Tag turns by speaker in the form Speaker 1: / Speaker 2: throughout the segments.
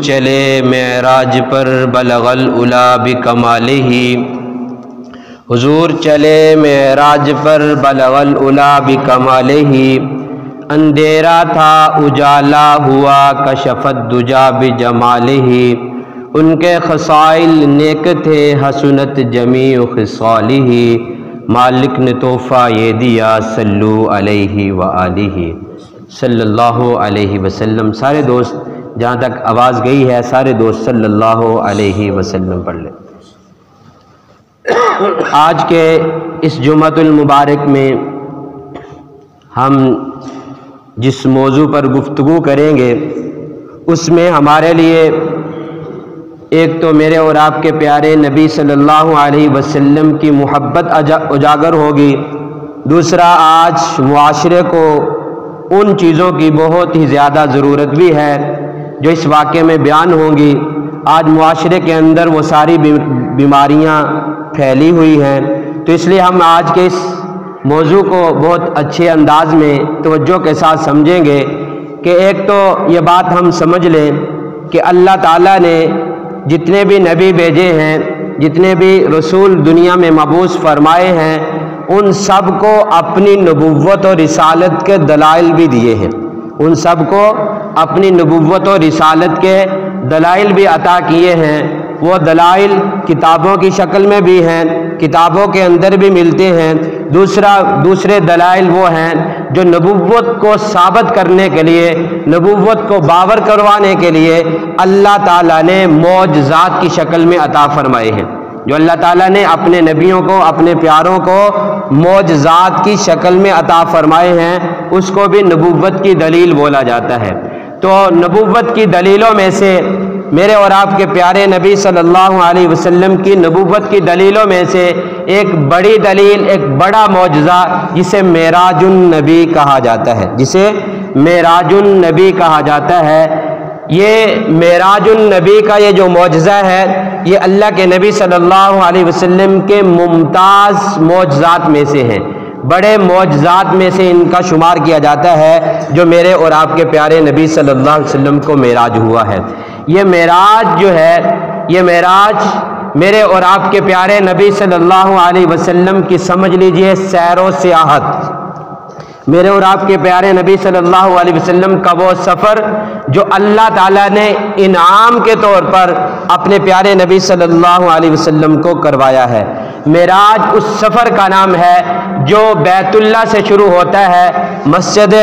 Speaker 1: چلے معراج پر بلغ العلا بکمالہ، حضور چلے معراج پر بلغ العلا بکمالہ، اندھیرا تھا اجالا ہوا کشف الدجا بجمالہ، ان کے خصائل نیک تھے حسنت جمیع خصالہ، مالک نے تحفہ یہ دیا صلو علیہ وآلہ صلی اللہ علیہ وسلم۔ سارے دوست جہاں تک آواز گئی ہے سارے دوست صلی اللہ علیہ وسلم پڑھ لیں۔ آج کے اس جمعۃ المبارک میں ہم جس موضوع پر گفتگو کریں گے اس میں ہمارے لیے ایک تو میرے اور آپ کے پیارے نبی صلی اللہ علیہ وسلم کی محبت اجاگر ہوگی، دوسرا آج معاشرے کو ان چیزوں کی بہت ہی زیادہ ضرورت بھی ہے جو اس واقعے میں بیان ہوں گی۔ آج معاشرے کے اندر وہ ساری بیماریاں پھیلی ہوئی ہیں، تو اس لیے ہم آج کے اس موضوع کو بہت اچھے انداز میں توجہ کے ساتھ سمجھیں گے کہ ایک تو یہ بات ہم سمجھ لیں کہ اللہ تعالیٰ نے جتنے بھی نبی بھیجے ہیں، جتنے بھی رسول دنیا میں مبعوث فرمائے ہیں، ان سب کو اپنی نبوت اور رسالت کے دلائل بھی دیے ہیں، ان سب کو اپنی نبوت اور رسالت کے دلائل بھی عطا کیے ہیں۔ وہ دلائل کتابوں کی شکل میں بھی ہیں، کتابوں کے اندر بھی ملتے ہیں۔ دوسرے دلائل وہ ہیں جو نبوت کو ثابت کرنے کے لیے، نبوت کو باور کروانے کے لیے اللہ تعالیٰ نے معجزات کی شکل میں عطا فرمائے ہیں، جو اللہ تعالیٰ نے اپنے نبیوں کو، اپنے پیاروں کو معجزات کی شکل میں عطا فرمائے ہیں، اس کو بھی نبوت کی دلیل بولا جاتا ہے۔ تو نبوت کی دلیلوں میں سے میرے اور آپ کے پیارے نبی صلی اللہ علیہ وسلم کی نبوت کی دلیلوں میں سے ایک بڑی دلیل، ایک بڑا معجزہ جسے معراج النبی کہا جاتا ہے، جسے معراج النبی کہا جاتا ہے۔ یہ معراج النبی کا یہ جو معجزہ ہے یہ اللہ کے نبی صلی اللہ علیہ وسلم کے ممتاز معجزات میں سے ہیں، بڑے معجزات میں سے ان کا شمار کیا جاتا ہے جو میرے اور آپ کے پیارے نبی صلی اللہ علیہ وسلم کو معراج ہوا ہے۔ یہ معراج جو ہے، یہ معراج میرے اور آپ کے پیارے نبی صلی اللہ علیہ وسلم کی سمجھ لیجئے سیر و سیاحت، میرے اور آپ کے پیارے نبی صلی اللہ علیہ وسلم کا وہ سفر جو اللہ تعالیٰ نے انعام کے طور پر اپنے پیارے نبی صلی اللہ علیہ وسلم کو کروایا ہے۔ معراج اس سفر کا نام ہے جو بیت اللہ سے شروع ہوتا ہے مسجد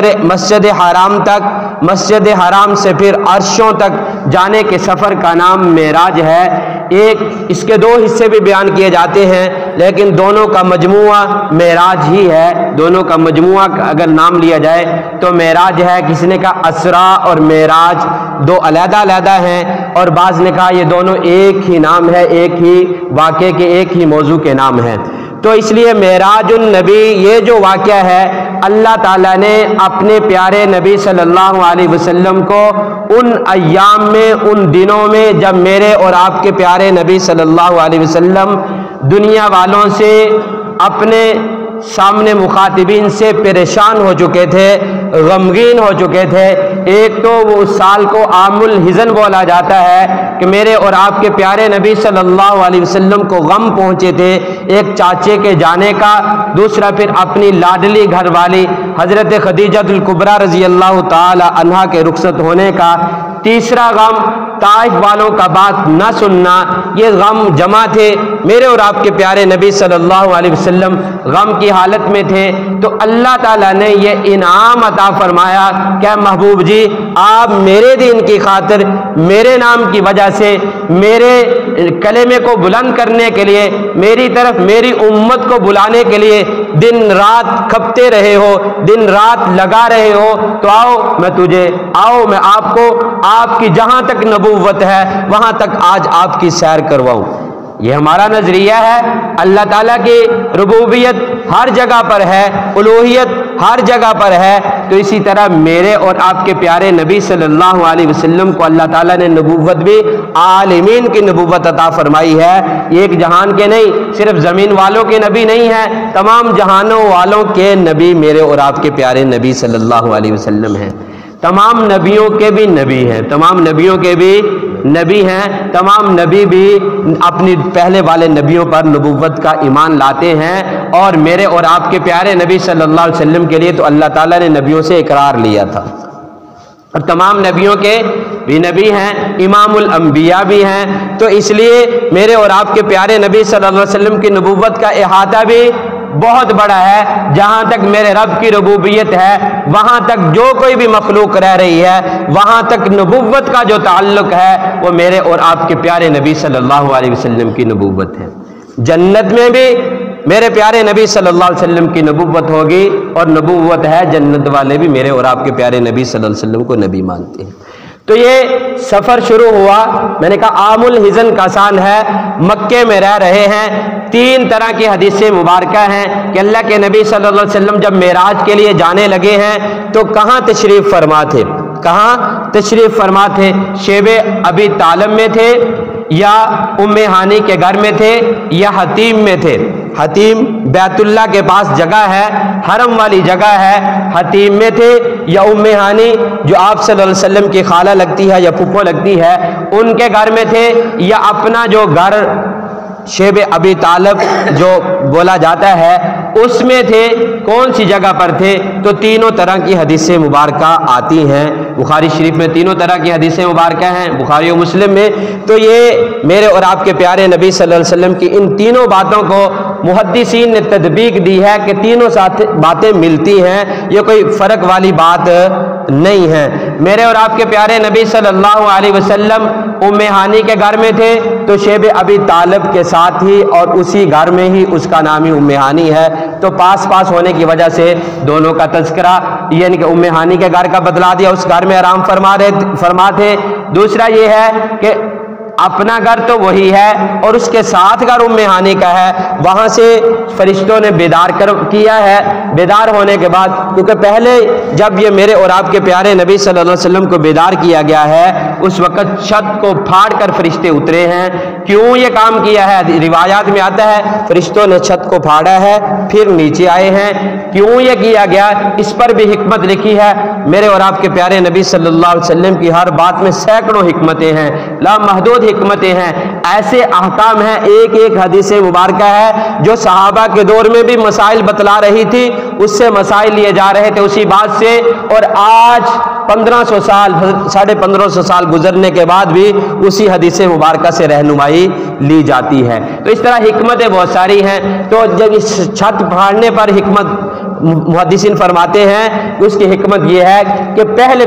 Speaker 1: حرام تک، مسجد حرام سے پھر عرشوں تک جانے کے سفر کا نام معراج ہے۔ ایک اس کے دو حصے بھی بیان کیے جاتے ہیں لیکن دونوں کا مجموعہ معراج ہی ہے، دونوں کا مجموعہ اگر نام لیا جائے تو معراج ہے۔ کسی نے کہا اسرا اور معراج دو علیحدہ علیحدہ ہیں، اور بعض نے کہا یہ دونوں ایک ہی نام ہے، ایک ہی واقعے کے ایک ہی موضوع کے نام ہے۔ تو اس لیے معراج النبی یہ جو واقعہ ہے اللہ تعالیٰ نے اپنے پیارے نبی صلی اللہ علیہ وسلم کو ان ایام میں، ان دنوں میں جب میرے اور آپ کے پیارے نبی صلی اللہ علیہ وسلم دنیا والوں سے، اپنے سامنے مخاطبین سے پریشان ہو چکے تھے، غمگین ہو چکے تھے۔ ایک تو وہ اس سال کو عام الحزن بولا جاتا ہے کہ میرے اور آپ کے پیارے نبی صلی اللہ علیہ وسلم کو غم پہنچے تھے ایک چاچے کے جانے کا، دوسرا پھر اپنی لاڈلی گھر والی حضرت خدیجہ الکبریٰ رضی اللہ تعالی عنہا کے رخصت ہونے کا، تیسرا غم طائف والوں کا بات نہ سننا۔ یہ غم جمع تھے، میرے اور آپ کے پیارے نبی صلی اللہ علیہ وسلم غم کی حالت میں تھے، تو اللہ تعالیٰ نے یہ انعام عطا فرمایا کہ محبوب جی آپ میرے دین کی خاطر، میرے نام کی وجہ سے، میرے کلمے کو بلند کرنے کے لیے، میری طرف میری امت کو بلانے کے لیے دن رات کھپتے رہے ہو، دن رات لگا رہے ہو، تو آؤ میں آپ کو آپ کی جہاں تک نبوت ہے وہاں تک آج آپ کی سیر کرواؤں۔ یہ ہمارا نظریہ ہے۔ اللہ تعالیٰ کی ربوبیت ہر جگہ پر ہے، الوہیت ہر جگہ پر ہے، تو اسی طرح میرے اور آپ کے پیارے نبی صلی اللہ علیہ وسلم کو اللہ تعالیٰ نے نبوت بھی عالمین کی نبوت عطا فرمائی ہے۔ ایک جہان کے نہیں، صرف زمین والوں کے نبی نہیں ہیں، تمام جہانوں والوں کے نبی میرے اور آپ کے پیارے نبی صلی اللہ علیہ وسلم ہیں۔ تمام نبیوں کے بھی نبی ہیں، تمام نبیوں کے بھی نبی ہیں، تمام نبی بھی اپنی پہلے والے نبیوں پر نبوت کا ایمان لاتے ہیں، اور میرے اور آپ کے پیارے نبی صلی اللہ علیہ وسلم کے لیے تو اللہ تعالیٰ نے نبیوں سے اقرار لیا تھا، اور تمام نبیوں کے بھی نبی ہیں، امام الانبیاء بھی ہیں، تو اس لیے میرے اور آپ کے پیارے نبی صلی اللہ علیہ وسلم کی نبوت کا احاطہ بھی بہت بڑا ہے۔ جہاں تک میرے رب کی ربوبیت ہے، وہاں تک جو کوئی بھی مخلوق رہ رہی ہے، وہاں تک نبوت کا جو تعلق ہے وہ میرے اور آپ کے پیارے نبی صلی اللہ علیہ وسلم کی نبوت ہے۔ جنت میں بھی میرے پیارے نبی صلی اللہ علیہ وسلم کی نبوت ہوگی، اور نبوت ہے، جنت والے بھی میرے اور آپ کے پیارے نبی صلی اللہ علیہ وسلم کو نبی مانتے ہیں۔ تو یہ سفر شروع ہوا، میں نے کہا عام الحزن کا سان ہے، مکے میں رہ رہے ہیں، 3 طرح کی حدیثیں مبارکہ ہیں کہ اللہ کے نبی صلی اللہ علیہ وسلم جب معراج کے لیے جانے لگے ہیں تو کہاں تشریف فرما تھے؟ کہاں تشریف فرما تھے؟ شیب ابی طالب میں تھے، یا ام ہانی کے گھر میں تھے، یا حتیم میں تھے؟ حتیم بیت اللہ کے پاس جگہ ہے، حرم والی جگہ ہے، حتیم میں تھے، یا ام ہانی جو آپ صلی اللہ علیہ وسلم کی خالہ لگتی ہے یا پھپھو لگتی ہے ان کے گھر میں تھے، یا اپنا جو گھر شیب ابی طالب جو بولا جاتا ہے اس میں تھے؟ کون سی جگہ پر تھے؟ تو تینوں طرح کی حدیثیں مبارکہ آتی ہیں، بخاری شریف میں تینوں طرح کی حدیثیں مبارکہ ہیں، بخاری و مسلم میں۔ تو یہ میرے اور آپ کے پیارے نبی صلی اللہ علیہ وسلم کی ان تینوں باتوں کو محدثین نے تطبیق دی ہے کہ تینوں باتیں ملتی ہیں، یہ کوئی فرق والی بات نہیں ہے۔ میرے اور آپ کے پیارے نبی صلی اللہ علیہ وسلم ام ہانی کے گھر میں تھے تو شیب ابی طالب کے ساتھ ہی، اور اسی گھر میں ہی اس کا نام ہی ام ہانی ہے، تو پاس ہونے کی وجہ سے دونوں کا تذکرہ، یعنی کہ ام ہانی کے گھر کا بدلا دیا، اس گھر میں آرام فرما تھے۔ دوسرا یہ ہے کہ اپنا گھر تو وہی ہے اور اس کے ساتھ گھر ام ہانی کا ہے، وہاں سے فرشتوں نے بیدار کیا ہے۔ بیدار ہونے کے بعد، کیونکہ پہلے جب یہ میرے اور آپ کے پیارے نبی صلی اللہ علیہ وسلم کو بیدار کیا گیا ہے اس وقت چھت کو پھاڑ کر فرشتے اترے ہیں۔ کیوں یہ کام کیا ہے؟ روایات میں آتا ہے فرشتوں نے چھت کو پھاڑا ہے پھر نیچے آئے ہیں۔ کیوں یہ کیا گیا اس پر بھی حکمت لکھی ہے۔ میرے اور آپ کے پیارے نبی صلی اللہ علیہ وسلم کی ہر بات میں سینکڑوں حکمتیں ہیں، لامحدود حکمتیں ہیں، ایسے احکام ہیں، ایک ایک حدیث مبارکہ ہے جو صحابہ کے دور میں بھی مسائل بتلا رہی تھی، اس سے مسائل لیے جا رہے تھے اسی بات سے، اور آج 1500 سال 1550 سال گزرنے کے بعد بھی اسی حدیث مبارکہ سے رہنمائی لی جاتی ہے۔ تو اس طرح حکمتیں بہت ساری ہیں۔ تو جب اس چھت پھاڑنے پر حکمت محدثین فرماتے ہیں کہ اس کی حکمت یہ ہے کہ پہلے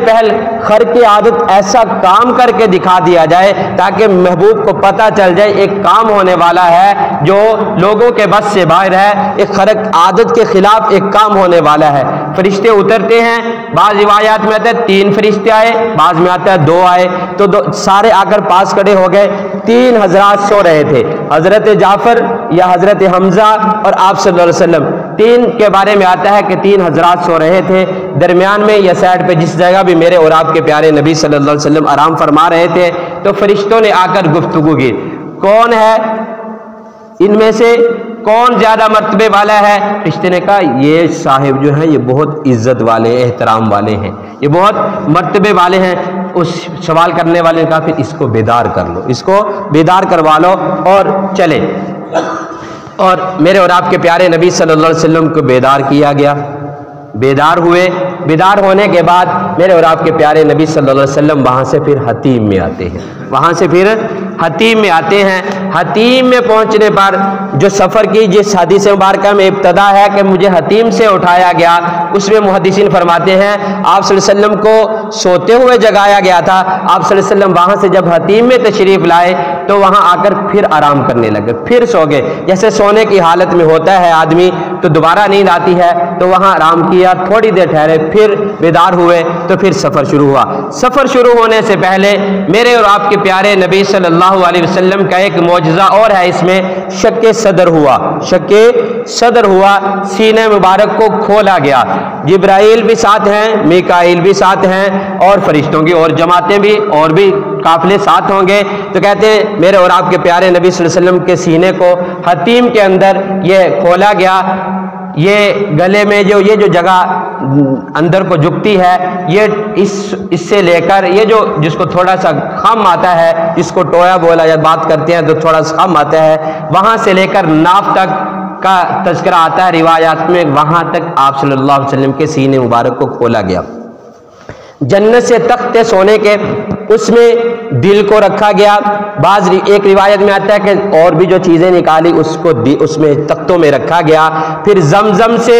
Speaker 1: خرق عادت ایسا کام کر کے دکھا دیا جائے تاکہ محبوب کو پتہ چل جائے ایک کام ہونے والا ہے جو لوگوں کے بس سے باہر ہے، ایک خرق عادت کے خلاف ایک کام ہونے والا ہے۔ فرشتے اترتے ہیں، بعض روایات میں آتا ہے 3 فرشتے آئے، بعض میں آتا ہے 2 آئے، تو سارے آ کر پاس کھڑے ہو گئے۔ 3 حضرات سو رہے تھے، حضرت جعفر یا حضرت حمزہ اور آپ صلی اللہ علیہ وسلم۔ 3 کے بارے میں آتا ہے کہ 3 حضرات سو رہے تھے، درمیان میں یا سائڈ پہ جس جگہ بھی میرے اور آپ کے پیارے نبی صلی اللہ علیہ وسلم آرام فرما رہے تھے، تو فرشتوں نے آ کر گفتگو کی، کون ہے ان میں سے کون زیادہ مرتبے والا ہے؟ فرشتے نے کہا یہ صاحب جو ہیں یہ بہت عزت والے احترام والے ہیں، یہ بہت مرتبے والے ہیں۔ اس سوال کرنے والے نے کہا پھر اس کو بیدار کر لو، اس کو بیدار کروا لو اور چلے۔ اور میرے اور آپ کے پیارے نبی صلی اللہ علیہ وسلم کو بیدار کیا گیا، بیدار ہوئے۔ بیدار ہونے کے بعد میرے اور آپ کے پیارے نبی صلی اللہ علیہ وسلم وہاں سے پھر حتیم میں آتے ہیں، وہاں سے پھر حتیم میں آتے ہیں۔ حتیم میں پہنچنے پر جو سفر کی جس حدیث مبارکہ میں ابتدا ہے کہ مجھے حتیم سے اٹھایا گیا، اس میں محدثین فرماتے ہیں آپ صلی اللہ علیہ وسلم کو سوتے ہوئے جگایا گیا تھا۔ آپ صلی اللہ علیہ وسلم وہاں سے جب حتیم میں تشریف لائے تو وہاں آ کر پھر آرام کرنے لگے، پھر سو گئے۔ جیسے سونے کی حالت میں ہوتا ہے آدمی تو دوبارہ نیند آتی ہے، تو وہاں آرام کیا، تھوڑی دیر ٹھہرے، پھر بیدار ہوئے، تو پھر سفر شروع ہوا۔ سفر شروع ہونے سے پہلے میرے اور آپ کے پیارے نبی صلی اللہ علیہ وسلم کا ایک معجزہ اور ہے، اس میں شق صدر ہوا، شق صدر ہوا، سینہ مبارک کو کھولا گیا۔ جبرائیل بھی ساتھ ہیں، میکائیل بھی ساتھ ہیں، اور فرشتوں کی اور جماعتیں بھی اور بھی قافلے ساتھ ہوں گے۔ تو کہتے ہیں میرے اور آپ کے پیارے نبی صلی اللہ علیہ وسلم کے سینے کو حتیم کے اندر یہ کھولا گیا، یہ گلے میں جو جگہ اندر کو جھکتی ہے، یہ اس سے لے کر یہ جو جس کو تھوڑا سا خم آتا ہے، جس کو ٹویا بولا یا بات کرتے ہیں تو تھوڑا سا خم آتا ہے، وہاں سے لے کر ناف تک کا تذکرہ آتا ہے روایات میں، وہاں تک آپ صلی اللہ علیہ وسلم کے سینے مبارک کو کھولا گیا۔ جنت سے تخت سونے کے، اس میں دل کو رکھا گیا۔ بعض ایک روایت میں آتا ہے کہ اور بھی جو چیزیں نکالی اس میں تختوں میں رکھا گیا۔ پھر زمزم سے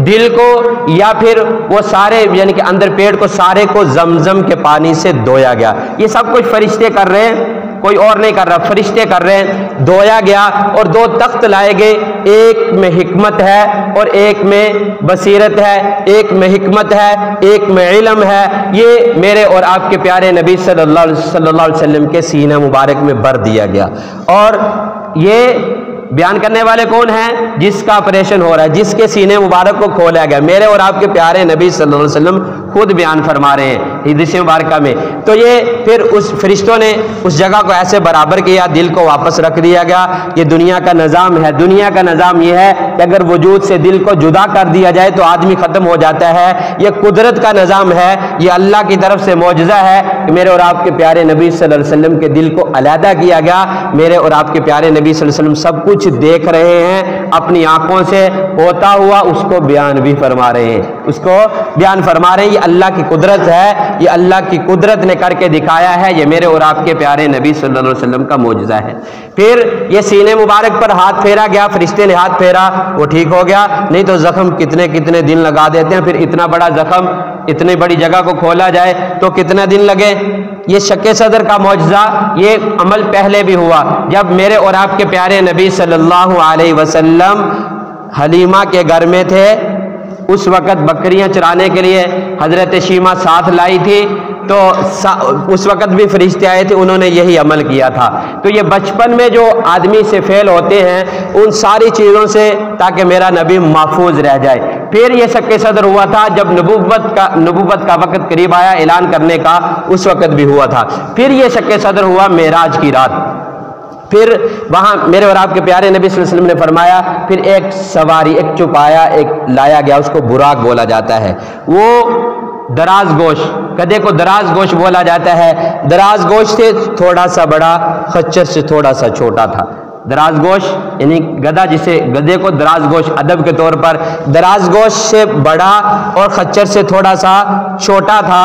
Speaker 1: دل کو یا پھر وہ سارے یعنی کہ اندر پیٹ کو سارے کو زمزم کے پانی سے دھویا گیا۔ یہ سب کچھ فرشتے کر رہے ہیں، کوئی اور نہیں کر رہا، فرشتے کر رہے ہیں۔ دھویا گیا اور 2 تخت لائے گئے، ایک میں حکمت ہے اور ایک میں بصیرت ہے، ایک میں حکمت ہے، ایک میں علم ہے۔ یہ میرے اور آپ کے پیارے نبی صلی اللہ علیہ وسلم کے سینہ مبارک میں بر دیا گیا۔ اور یہ بیان کرنے والے کون ہیں؟ جس کا آپریشن ہو رہا ہے، جس کے سینے مبارک کو کھولا گیا، میرے اور آپ کے پیارے نبی صلی اللہ علیہ وسلم خود بیان فرما رہے ہیں حدیث مبارکہ میں۔ تو یہ پھر اس فرشتوں نے اس جگہ کو ایسے برابر کیا، دل کو واپس رکھ دیا گیا۔ یہ دنیا کا نظام ہے، دنیا کا نظام یہ ہے کہ اگر وجود سے دل کو جدا کر دیا جائے تو آدمی ختم ہو جاتا ہے۔ یہ قدرت کا نظام ہے، یہ اللہ کی طرف سے معجزہ ہے کہ میرے اور آپ کے پیارے نبی صلی اللہ علیہ وسلم کے دل کو علیحدہ کیا گیا۔ میرے اور آپ کے پیارے نبی صلی اللہ علیہ وسلم سب کچھ دیکھ رہے ہیں اپنی آنکھوں سے ہوتا ہوا، اس کو بیان بھی فرما رہے ہیں، اس کو بیان فرما رہے ہیں۔ یہ اللہ کی قدرت ہے، یہ اللہ کی قدرت نے کر کے دکھایا ہے، یہ میرے اور آپ کے پیارے نبی صلی اللہ علیہ وسلم کا معجزہ ہے۔ پھر یہ سینے مبارک پر ہاتھ پھیرا گیا، فرشتے نے ہاتھ پھیرا، وہ ٹھیک ہو گیا۔ نہیں تو زخم کتنے دن لگا دیتے ہیں، پھر اتنا بڑا زخم اتنی بڑی جگہ کو کھولا جائے تو کتنا دن لگے۔ یہ شق صدر کا معجزہ، یہ عمل پہلے بھی ہوا جب میرے اور آپ کے پیارے نبی صلی اللہ علیہ وسلم حلیمہ کے گھر میں تھے۔ اس وقت بکریاں چرانے کے لیے حضرت شیمہ ساتھ لائی تھی، تو اس وقت بھی فرشتے آئے تھے، انہوں نے یہی عمل کیا تھا۔ تو یہ بچپن میں جو آدمی سے فعل ہوتے ہیں ان ساری چیزوں سے تاکہ میرا نبی محفوظ رہ جائے۔ پھر یہ شق صدر ہوا تھا جب نبوت کا وقت قریب آیا اعلان کرنے کا، اس وقت بھی ہوا تھا۔ پھر یہ شق صدر ہوا معراج کی رات۔ پھر وہاں میرے اور آپ کے پیارے نبی صلی اللہ علیہ وسلم نے فرمایا، پھر ایک سواری، ایک چوپایا، ایک لایا گیا، اس کو براق بولا جاتا ہے۔ وہ دراز گوشت، گدھے کو دراز گوشت بولا جاتا ہے۔ دراز گوشت سے تھوڑا سا بڑا، خچر سے تھوڑا سا چھوٹا تھا۔ دراز گوشت یعنی گدھا، جسے گدھے کو دراز گوشت ادب کے طور پر، دراز گوشت سے بڑا اور خچر سے تھوڑا سا چھوٹا تھا،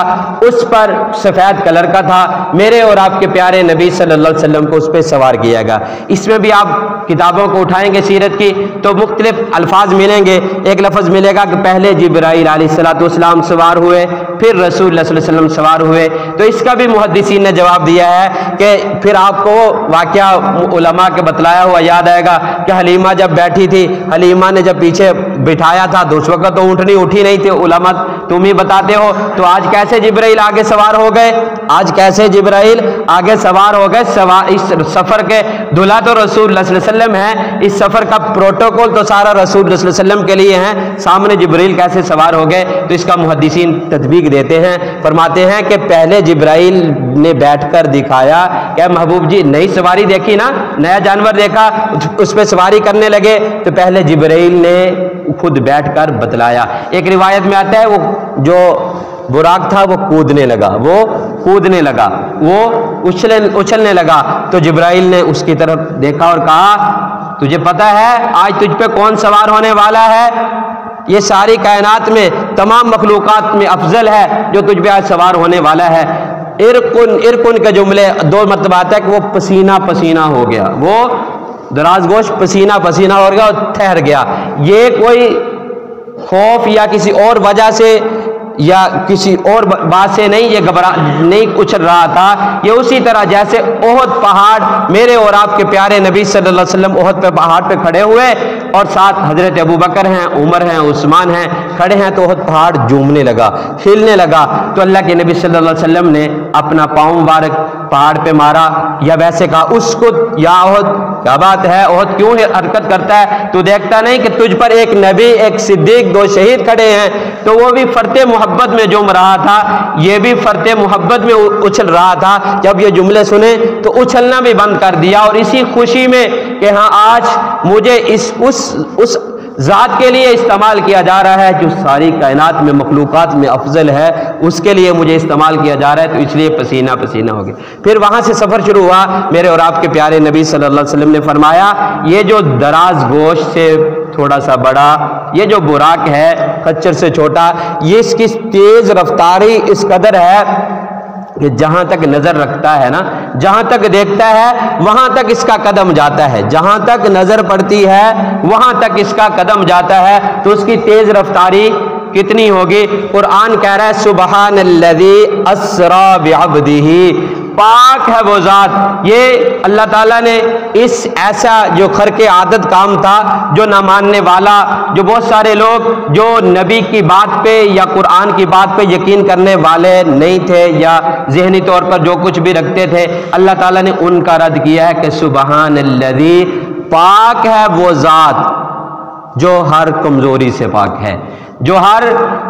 Speaker 1: اس پر سفید کلر کا تھا۔ میرے اور آپ کے پیارے نبی صلی اللہ علیہ وسلم کو اس پہ سوار کیا گیا۔ اس میں بھی آپ کتابوں کو اٹھائیں گے سیرت کی تو مختلف الفاظ ملیں گے۔ ایک لفظ ملے گا کہ پہلے جبرائیل علیہ السلام سوار ہوئے، پھر رسول اللہ صلی اللہ علیہ وسلم سوار ہوئے۔ تو اس کا بھی محدثین نے جواب دیا ہے کہ پھر آپ کو واقعہ علماء کے بتلایا ہوا یاد آئے گا کہ حلیمہ جب بیٹھی تھی، حلیمہ نے جب پیچھے بٹھایا تھا تو اس وقت تو اونٹنی اٹھی نہیں تھی۔ علماء تم ہی بتاتے ہو، تو آج کیسے جبرائیل آگے سوار ہو گئے؟ آج کیسے جبرائیل آگے سوار ہو گئے؟ اس سفر کے دلہا تو رسول اللہ صلی اللہ علیہ وسلم ہے، اس سفر کا پروٹوکول تو سارا رسول اللہ صلی اللہ علیہ وسلم کے لیے ہے، سامنے جبرائیل کیسے سوار ہو گئے؟ تو اس کا محدثین تطبیق دیتے ہیں، فرماتے ہیں کہ پہلے جبرائیل نے بیٹھ کر دکھایا کہ محبوب جی نئی سواری دیکھی نا، نیا جانور دیکھا، اس پہ سواری کرنے لگے، تو پہلے جبرائیل نے خود بیٹھ کر بتلایا۔ ایک روایت میں آتا ہے وہ جو براق تھا وہ کودنے لگا، وہ اچھلنے لگا، تو جبرائیل نے اس کی طرف دیکھا اور کہا تجھے پتا ہے آج تجھ پہ کون سوار ہونے والا ہے؟ یہ ساری کائنات میں تمام مخلوقات میں افضل ہے جو تجھ پہ آج سوار ہونے والا ہے۔ ارکن کے جملے 2 مرتبہ آتا ہے کہ وہ پسینہ پسینہ ہو گیا، وہ دراز گوشت پسینہ پسینہ ہو گیا اور ٹھہر گیا۔ یہ کوئی خوف یا کسی اور وجہ سے یا کسی اور بات سے نہیں، یہ نہیں اچھل رہا تھا، یہ اسی طرح جیسے احد پہاڑ، میرے اور آپ کے پیارے نبی صلی اللہ علیہ وسلم احد پہ پہاڑ پہ کھڑے ہوئے اور ساتھ حضرت ابوبکر ہیں، عمر ہیں، عثمان ہیں، کھڑے ہیں، تو احد پہاڑ جھومنے لگا، ہلنے لگا، تو اللہ کے نبی صلی اللہ علیہ وسلم نے اپنا پاؤں مبارک پہاڑ پہ مارا، یا ویسے کہا اس کو یا احد کیا بات ہے، احد کیوں حرکت کرتا ہے؟ تو دیکھتا نہیں کہ تجھ پر ایک نبی، ایک صدیق، 2 شہید کھڑے ہیں؟ تو وہ بھی فرتے محبت میں جم رہا تھا، یہ بھی فرتے محبت میں اچھل رہا تھا۔ جب یہ جملے سنے تو اچھلنا بھی بند کر دیا، اور اسی خوشی میں کہ ہاں آج مجھے اس ذات کے لیے استعمال کیا جا رہا ہے جو ساری کائنات میں مخلوقات میں افضل ہے، اس کے لیے مجھے استعمال کیا جا رہا ہے، تو اس لیے پسینہ پسینہ ہو گیا۔ پھر وہاں سے سفر شروع ہوا۔ میرے اور آپ کے پیارے نبی صلی اللہ علیہ وسلم نے فرمایا یہ جو دراز گوشت سے تھوڑا سا بڑا، یہ جو براق ہے خچر سے چھوٹا، یہ اس کی تیز رفتاری اس قدر ہے کہ جہاں تک نظر رکھتا ہے نا، جہاں تک دیکھتا ہے وہاں تک اس کا قدم جاتا ہے، جہاں تک نظر پڑتی ہے وہاں تک اس کا قدم جاتا ہے، تو اس کی تیز رفتاری کتنی ہوگی؟ قرآن کہہ رہا ہے سبحان الذی اسری بعبدہ، پاک ہے وہ ذات۔ یہ اللہ تعالیٰ نے اس ایسا جو خرق عادت کام تھا، جو نہ ماننے والا، جو بہت سارے لوگ جو نبی کی بات پہ یا قرآن کی بات پہ یقین کرنے والے نہیں تھے یا ذہنی طور پر جو کچھ بھی رکھتے تھے، اللہ تعالیٰ نے ان کا رد کیا ہے کہ سبحان الذی، پاک ہے وہ ذات جو ہر کمزوری سے پاک ہے، جو ہر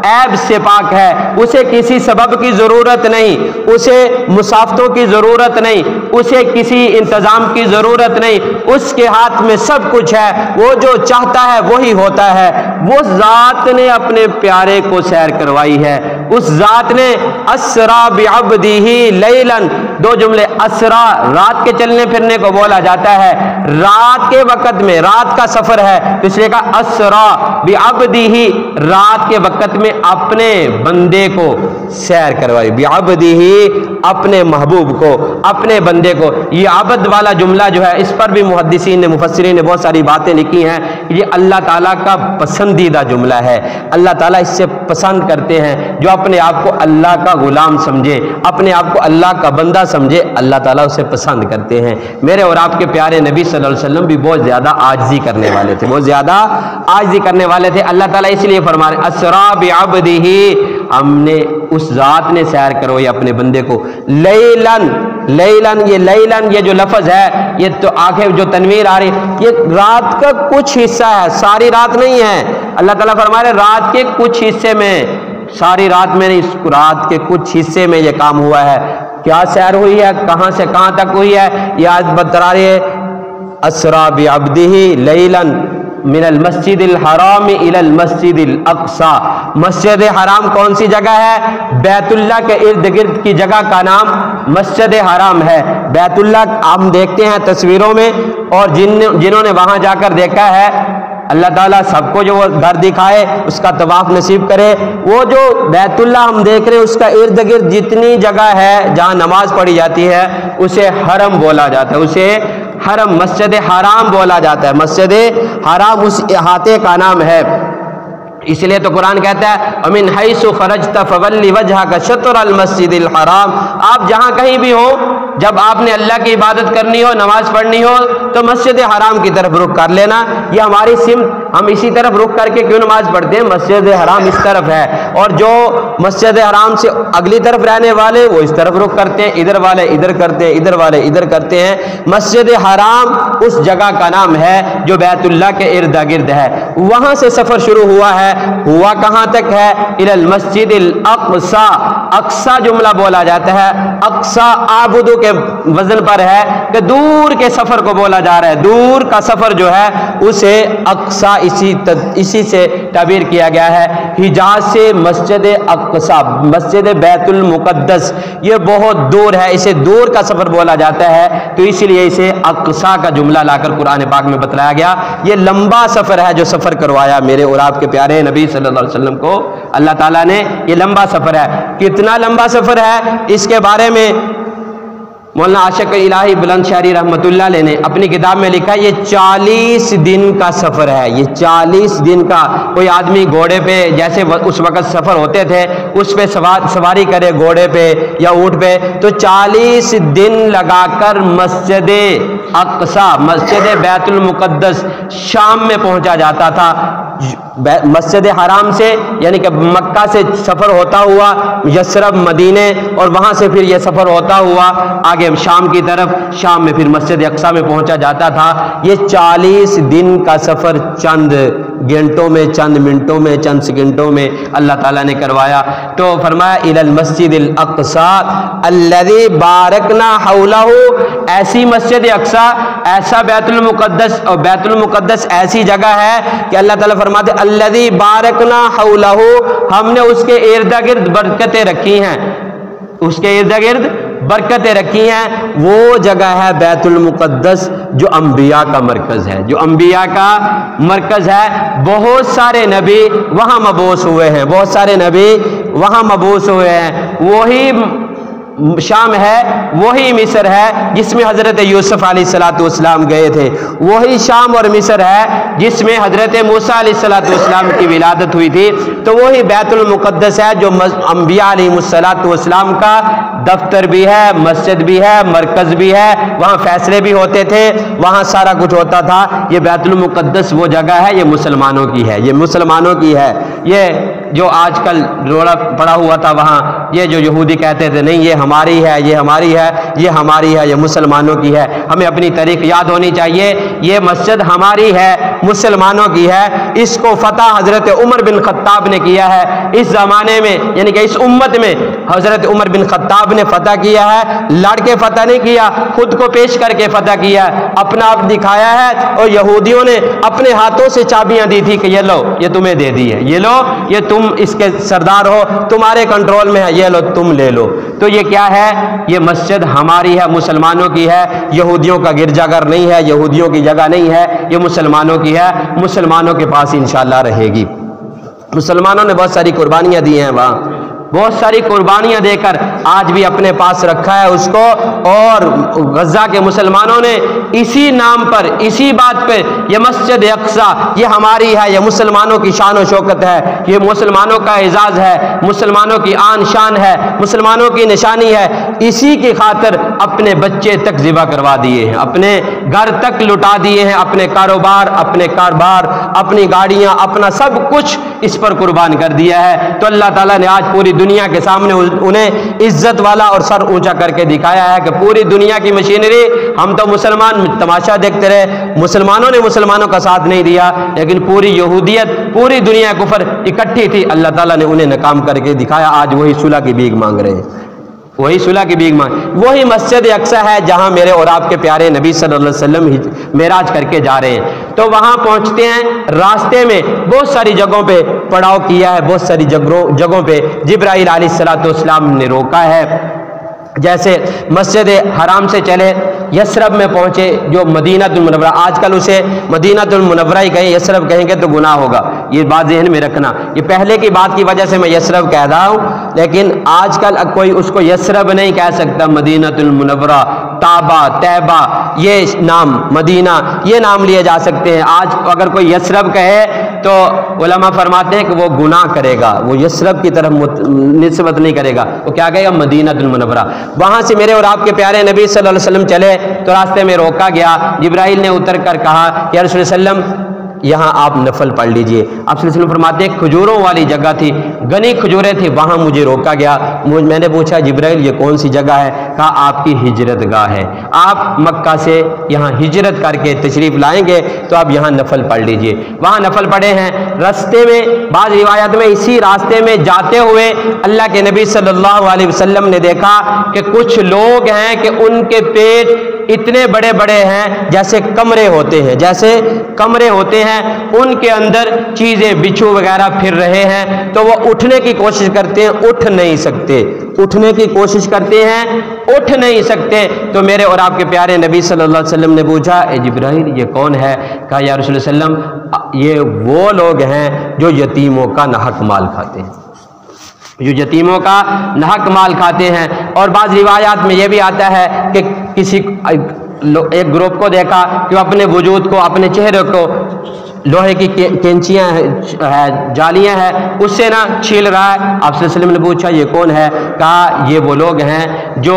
Speaker 1: عیب سے پاک ہے، اسے کسی سبب کی ضرورت نہیں، اسے مسافتوں کی ضرورت نہیں، اسے کسی انتظام کی ضرورت نہیں، اس کے ہاتھ میں سب کچھ ہے، وہ جو چاہتا ہے وہی ہوتا ہے۔ وہ ذات نے اپنے پیارے کو سیر کروائی ہے، اس ذات نے اسرا بعبدہ لیلا، دو جملے، اسرا رات کے چلنے پھرنے کو بولا جاتا ہے، رات کے وقت میں، رات کا سفر ہے تو اس لیے کہا اسرا بعبدہ، رات کے وقت میں اپنے بندے کو سیر کروائی، بعبدہ اپنے محبوب کو، اپنے بندے کو۔ یہ عبد والا جملہ جو ہے اس پر بھی محدثین نے، مفسرین نے بہت ساری باتیں لکھی ہیں، یہ اللہ تعالیٰ کا پسندیدہ جملہ ہے، اللہ تعالیٰ اس سے پسند کرتے ہیں جو اپنے آپ کو اللہ کا غلام سمجھے، اپنے آپ کو اللہ کا بندہ سمجھے، اللہ تعالیٰ اسے پسند کرتے ہیں۔ میرے اور آپ کے پیارے نبی صلی اللہ علیہ وسلم بھی بہت زیادہ عاجزی کرنے والے تھے، بہت زیادہ عاجزی کرنے والے تھے۔ اللہ تعالیٰ اس لیے فرما رہے اسرا بعبدہ، ہم نے اس ذات نے سیر کروائی اپنے بندے کو، لیلن، لیلن، یہ لیلن یہ جو لفظ ہے یہ تو آنکھیں جو تنویر آ رہی، یہ رات کا کچھ حصہ ہے، ساری رات نہیں ہے۔ اللہ تعالیٰ فرما رہے رات کے کچھ حصے میں، ساری رات میں نہیں، اس رات کے کچھ حصے میں یہ کام ہوا ہے۔ کیا سیر ہوئی ہے، کہاں سے کہاں تک ہوئی ہے، یہ آج بتلا رہی ہے اسرا بعبدہ لیلن من المسجد الحرام الى المسجد الاقصی۔ مسجد حرام کون سی جگہ ہے؟ بیت اللہ کے ارد گرد کی جگہ کا نام مسجد حرام ہے۔ بیت اللہ ہم دیکھتے ہیں تصویروں میں، اور جنہوں نے وہاں جا کر دیکھا ہے، اللہ تعالیٰ سب کو جو وہ گھر دکھائے، اس کا طواف نصیب کرے۔ وہ جو بیت اللہ ہم دیکھ رہے ہیں اس کا ارد گرد جتنی جگہ ہے جہاں نماز پڑھی جاتی ہے اسے حرم بولا جاتا ہے، اسے حرم، مسجد حرام بولا جاتا ہے۔ مسجد حرام اس احاطے کا نام ہے، اس لیے تو قرآن کہتا ہے وَمِنْ حَيْثُ خَرَجْتَ فَوَلِّ وَجْهَكَ شَطْرَ الْمَسْجِدِ الْحَرَامِ، آپ جہاں کہیں بھی ہو، جب آپ نے اللہ کی عبادت کرنی ہو، نماز پڑھنی ہو تو مسجد حرام کی طرف رخ کر لینا۔ یہ ہماری سمت، ہم اسی طرف رخ کر کے کیوں نماز پڑھتے ہیں؟ مسجد حرام اس طرف ہے، اور جو مسجد حرام سے اگلی طرف رہنے والے وہ اس طرف رخ کرتے ہیں، ادھر والے ادھر کرتے ہیں، ادھر والے ادھر کرتے ہیں۔ مسجد حرام اس جگہ کا نام ہے جو بیت اللہ کے ارد گرد ہے۔ وہاں سے سفر شروع ہوا ہے، ہوا کہاں تک ہے؟ الی المسجد الاقصی، اقصی جملہ بولا جاتا ہے، اقصی عابدو کے وزن پر ہے کہ دور کے سفر کو بولا جا رہا ہے، دور کا سفر جو ہے اسے اقصی اسی سے تعبیر کیا گیا ہے۔ حجاز سے مسجد اقصی، مسجد بیت المقدس، یہ بہت دور ہے، اسے دور کا سفر بولا جاتا ہے، تو اس لیے اسے اقصی کا جملہ لا کر قرآن پاک میں بتلایا گیا۔ یہ لمبا سفر ہے جو سفر کروایا میرے اور آپ کے پیارے نبی صلی اللہ علیہ وسلم کو اللہ تعالیٰ نے، یہ لمبا سفر ہے۔ کتنا لمبا سفر ہے اس کے بارے میں مولانا عاشق الہی بلند شہری رحمۃ اللہ علیہ نے اپنی کتاب میں لکھا، یہ 40 دن کا سفر ہے، یہ 40 دن کا۔ کوئی آدمی گھوڑے پہ، جیسے اس وقت سفر ہوتے تھے، اس پہ سواری کرے گھوڑے پہ یا اونٹ پہ، تو 40 دن لگا کر مسجد اقصی، مسجد بیت المقدس شام میں پہنچا جاتا تھا۔ مسجد حرام سے یعنی کہ مکہ سے سفر ہوتا ہوا یثرب مدینے، اور وہاں سے پھر یہ سفر ہوتا ہوا آگے آگے شام کی طرف، شام میں پھر مسجد اقصیٰ میں پہنچا جاتا تھا۔ یہ 40 دن کا سفر چند گھنٹوں میں، چند منٹوں میں، چند سیکنڈوں میں اللہ تعالیٰ نے کروایا۔ تو فرمایا الی المسجد الاقصیٰ الذی بارکنا حولہ، ایسی مسجد اقصیٰ، ایسا بیت المقدس، اور بیت المقدس ایسی جگہ ہے کہ اللہ تعالیٰ فرماتے الذی بارکنا حولہ، ہم نے اس کے ارد گرد برکتیں رکھی ہیں، اس کے ارد گرد برکتیں رکھی ہیں۔ وہ جگہ ہے بیت المقدس جو انبیاء کا مرکز ہے، جو انبیاء کا مرکز ہے۔ بہت سارے نبی وہاں مبعوث ہوئے ہیں، بہت سارے نبی وہاں مبعوث ہوئے ہیں۔ وہی شام ہے، وہی مصر ہے جس میں حضرت یوسف علیہ السلام گئے تھے، وہی شام اور مصر ہے جس میں حضرت موسیٰ علیہ السلام کی ولادت ہوئی تھی۔ تو وہی بیت المقدس ہے جو انبیاء علیہ السلام کا دفتر بھی ہے، مسجد بھی ہے، مرکز بھی ہے، وہاں فیصلے بھی ہوتے تھے، وہاں سارا کچھ ہوتا تھا۔ یہ بیت المقدس وہ جگہ ہے، یہ مسلمانوں کی ہے، یہ مسلمانوں کی ہے۔ یہ جو آج کل روڑا پڑا ہوا تھا وہاں، یہ جو یہودی کہتے تھے نہیں یہ ہماری ہے، یہ ہماری ہے، یہ ہماری ہے، یہ مسلمانوں کی ہے، ہمیں اپنی تاریخ یاد ہونی چاہیے۔ یہ مسجد ہماری ہے، مسلمانوں کی ہے۔ اس کو فتح حضرت عمر بن خطاب نے کیا ہے اس زمانے میں، یعنی کہ اس امت میں حضرت عمر بن خطاب نے فتح کیا ہے۔ لڑ کے فتح نہیں کیا، خود کو پیش کر کے فتح کیا ہے، اپنا آپ دکھایا ہے۔ اور یہودیوں نے اپنے ہاتھوں سے چابیاں دی تھی کہ یہ لو، یہ تمہیں دے دی ہے، یہ لو، یہ تم اس کے سردار ہو، تمہارے کنٹرول میں ہے، یہ لو تم لے لو۔ تو یہ کیا ہے؟ یہ مسجد ہماری ہے، مسلمانوں کی ہے، یہودیوں کا گرجا گھر نہیں ہے، یہودیوں کی جگہ نہیں ہے، یہ مسلمانوں کی ہے، مسلمانوں کے پاس انشاءاللہ رہے گی۔ مسلمانوں نے بہت ساری قربانیاں دی ہیں وہاں، بہت ساری قربانیاں دے کر آج بھی اپنے پاس رکھا ہے اس کو۔ اور غزہ کے مسلمانوں نے اسی نام پر، اسی بات پہ، یہ مسجد اقصیٰ یہ ہماری ہے، یہ مسلمانوں کی شان و شوکت ہے، یہ مسلمانوں کا اعزاز ہے، مسلمانوں کی آن شان ہے، مسلمانوں کی نشانی ہے۔ اسی کی خاطر اپنے بچے تک ذبح کروا دیے ہیں، اپنے گھر تک لٹا دیے ہیں، اپنے کاروبار، اپنے کاروبار، اپنی گاڑیاں، اپنا سب کچھ اس پر قربان کر دیا ہے۔ تو اللہ تعالیٰ نے آج پوری دنیا کے سامنے انہیں عزت والا اور سر اونچا کر کے دکھایا ہے کہ پوری دنیا کی مشینری، ہم تو مسلمان تماشا دیکھتے رہے، مسلمانوں نے مسلمانوں کا ساتھ نہیں دیا، لیکن پوری یہودیت، پوری دنیا کفر اکٹھی تھی، اللہ تعالیٰ نے انہیں ناکام کر کے دکھایا۔ آج وہی صلح کی بھیک مانگ رہے ہیں، وہی صلح کی بھیک مانگ۔ وہی مسجد اقصیٰ ہے جہاں میرے اور آپ کے پیارے نبی صلی اللہ علیہ وسلم معراج کر کے جا رہے ہیں۔ تو وہاں پہنچتے ہیں، راستے میں بہت ساری جگہوں پہ پڑاؤ کیا ہے، بہت ساری جگہوں پہ جبرائیل علیہ السلام نے روکا ہے۔ جیسے مسجد حرام سے چلے، یثرب میں پہنچے جو مدینہ المنورہ، آج کل اسے مدینہ المنورہ ہی کہیں، یثرب کہیں گے تو گناہ ہوگا، یہ بات ذہن میں رکھنا۔ یہ پہلے کی بات کی وجہ سے میں یثرب کہہ رہا ہوں، لیکن آج کل کوئی اس کو یثرب نہیں کہہ سکتا، مدینہ المنورہ، طابہ، طیبہ، یہ نام، مدینہ، یہ نام لیے جا سکتے ہیں۔ آج اگر کوئی یثرب کہے تو علماء فرماتے ہیں کہ وہ گناہ کرے گا، وہ یثرب کی طرف نسبت نہیں کرے گا، وہ کیا کہے گا؟ مدینہ المنورہ۔ وہاں سے میرے اور آپ کے پیارے نبی صلی اللہ علیہ وسلم چلے تو راستے میں روکا گیا، جبرائیل نے اتر کر کہا کہ یا رسول اللہ صلی اللہ علیہ وسلم یہاں آپ نفل پڑھ لیجئے۔ آپ صلی اللہ علیہ وسلم فرماتے ہیں کھجوروں والی جگہ تھی، گھنی کھجوریں تھی، وہاں مجھے روکا گیا۔ میں نے پوچھا جبرائیل یہ کون سی جگہ ہے؟ کہا آپ کی ہجرت گاہ ہے، آپ مکہ سے یہاں ہجرت کر کے تشریف لائیں گے تو آپ یہاں نفل پڑھ لیجئے۔ وہاں نفل پڑھے ہیں۔ راستے میں بعض روایت میں اسی راستے میں جاتے ہوئے اللہ کے نبی صلی اللہ علیہ وسلم نے دیکھا کہ کچھ لوگ ہیں کہ ان کے پیٹ اتنے بڑے بڑے ہیں جیسے کمرے ہوتے ہیں، جیسے کمرے ہوتے ہیں، ان کے اندر چیزیں بچھو وغیرہ پھر رہے ہیں، تو وہ اٹھنے کی کوشش کرتے ہیں، اٹھ نہیں سکتے، اٹھنے کی کوشش کرتے ہیں، اٹھ نہیں سکتے۔ تو میرے اور آپ کے پیارے نبی صلی اللہ علیہ وسلم نے پوچھا اے جبرائیل یہ کون ہے؟ کہا یا رسول اللہ صلی اللہ علیہ وسلم یہ وہ لوگ ہیں جو یتیموں کا ناحق مال کھاتے ہیں، جو یتیموں کا ناحق مال کھاتے ہیں۔ اور بعض روایات میں یہ بھی آتا ہے کہ کسی ایک گروپ کو دیکھا کہ وہ اپنے وجود کو، اپنے چہرے کو لوہے کی کینچیاں ہیں، جالیاں ہیں، اس سے نہ چھیل رہا ہے۔ آپ صلی اللہ علیہ وسلم نے پوچھا یہ کون ہے؟ کہا یہ وہ لوگ ہیں جو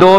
Speaker 1: 2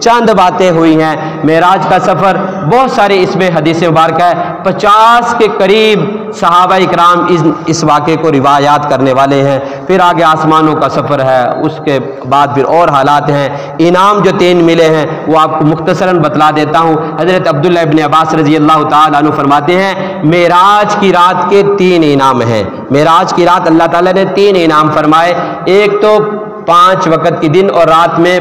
Speaker 1: چند باتیں ہوئی ہیں۔ معراج کا سفر بہت سارے اس میں حدیث مبارکہ ہے، 50 کے قریب صحابہ اکرام اس واقعے کو روایات کرنے والے ہیں۔ پھر آگے آسمانوں کا سفر ہے، اس کے بعد پھر اور حالات ہیں۔ انعام جو 3 ملے ہیں وہ آپ کو مختصراً بتلا دیتا ہوں۔ حضرت عبداللہ ابن عباس رضی اللہ تعالیٰ عنہ فرماتے ہیں معراج کی رات کے 3 انعام ہیں۔ معراج کی رات اللہ تعالیٰ نے 3 انعام فرمائے۔ ایک تو 5 وقت کی دن اور رات میں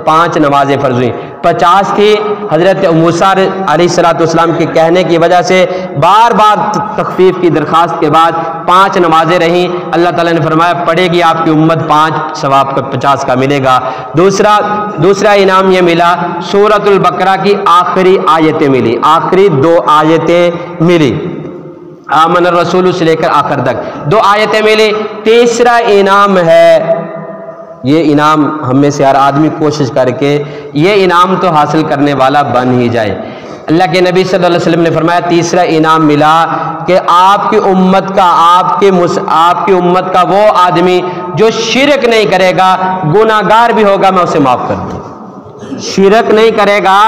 Speaker 1: 5 نمازیں فرض ہوئیں، 50 تھی۔ حضرت موسیٰ علیہ السلام کے کہنے کی وجہ سے بار بار تخفیف کی درخواست کے بعد 5 نمازیں رہیں۔ اللہ تعالیٰ نے فرمایا پڑھے گی آپ کی امت 5 ثواب کا 50 کا ملے گا۔ دوسرا انعام یہ ملا، سورۃ البقرہ کی آخری آیتیں ملی، آخری 2 آیتیں ملی، آمن الرسول سے لے کر آخر تک 2 آیتیں ملی۔ تیسرا انعام ہے، یہ انعام ہم میں سے ہر آدمی کوشش کر کے یہ انعام تو حاصل کرنے والا بن ہی جائے۔ اللہ کے نبی صلی اللہ علیہ وسلم نے فرمایا تیسرا انعام ملا کہ آپ کی امت کا وہ آدمی جو شرک نہیں کرے گا، گناہ گار بھی ہوگا میں اسے معاف کر دوں۔ شرک نہیں کرے گا،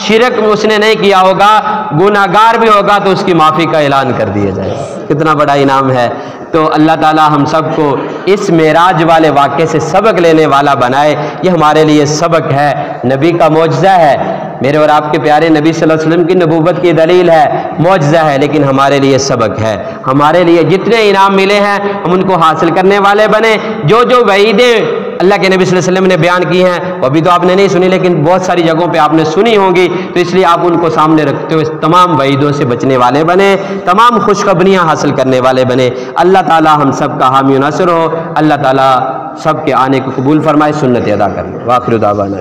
Speaker 1: شرک اس نے نہیں کیا ہوگا، گناہ گار بھی ہوگا تو اس کی معافی کا اعلان کر دیا جائے۔ کتنا بڑا انعام ہے۔ تو اللہ تعالی ہم سب کو اس معراج والے واقعے سے سبق لینے والا بنائے۔ یہ ہمارے لیے سبق ہے، نبی کا معجزہ ہے، میرے اور آپ کے پیارے نبی صلی اللہ علیہ وسلم کی نبوت کی دلیل ہے، معجزہ ہے، لیکن ہمارے لیے سبق ہے۔ ہمارے لیے جتنے انعام ملے ہیں ہم ان کو حاصل کرنے والے بنے۔ جو وعیدیں اللہ کے نبی صلی اللہ علیہ وسلم نے بیان کی ہیں وہ ابھی تو آپ نے نہیں سنی، لیکن بہت ساری جگہوں پہ آپ نے سنی ہوں گی، تو اس لیے آپ ان کو سامنے رکھتے ہوئے تمام وعیدوں سے بچنے والے بنے، تمام خوشخبریاں حاصل کرنے والے بنے۔ اللہ تعالی ہم سب کا حامی و ناصر ہو، اللہ تعالی سب کے آنے کو قبول فرمائے، سنت ادا کرے۔ وآخر دعوانا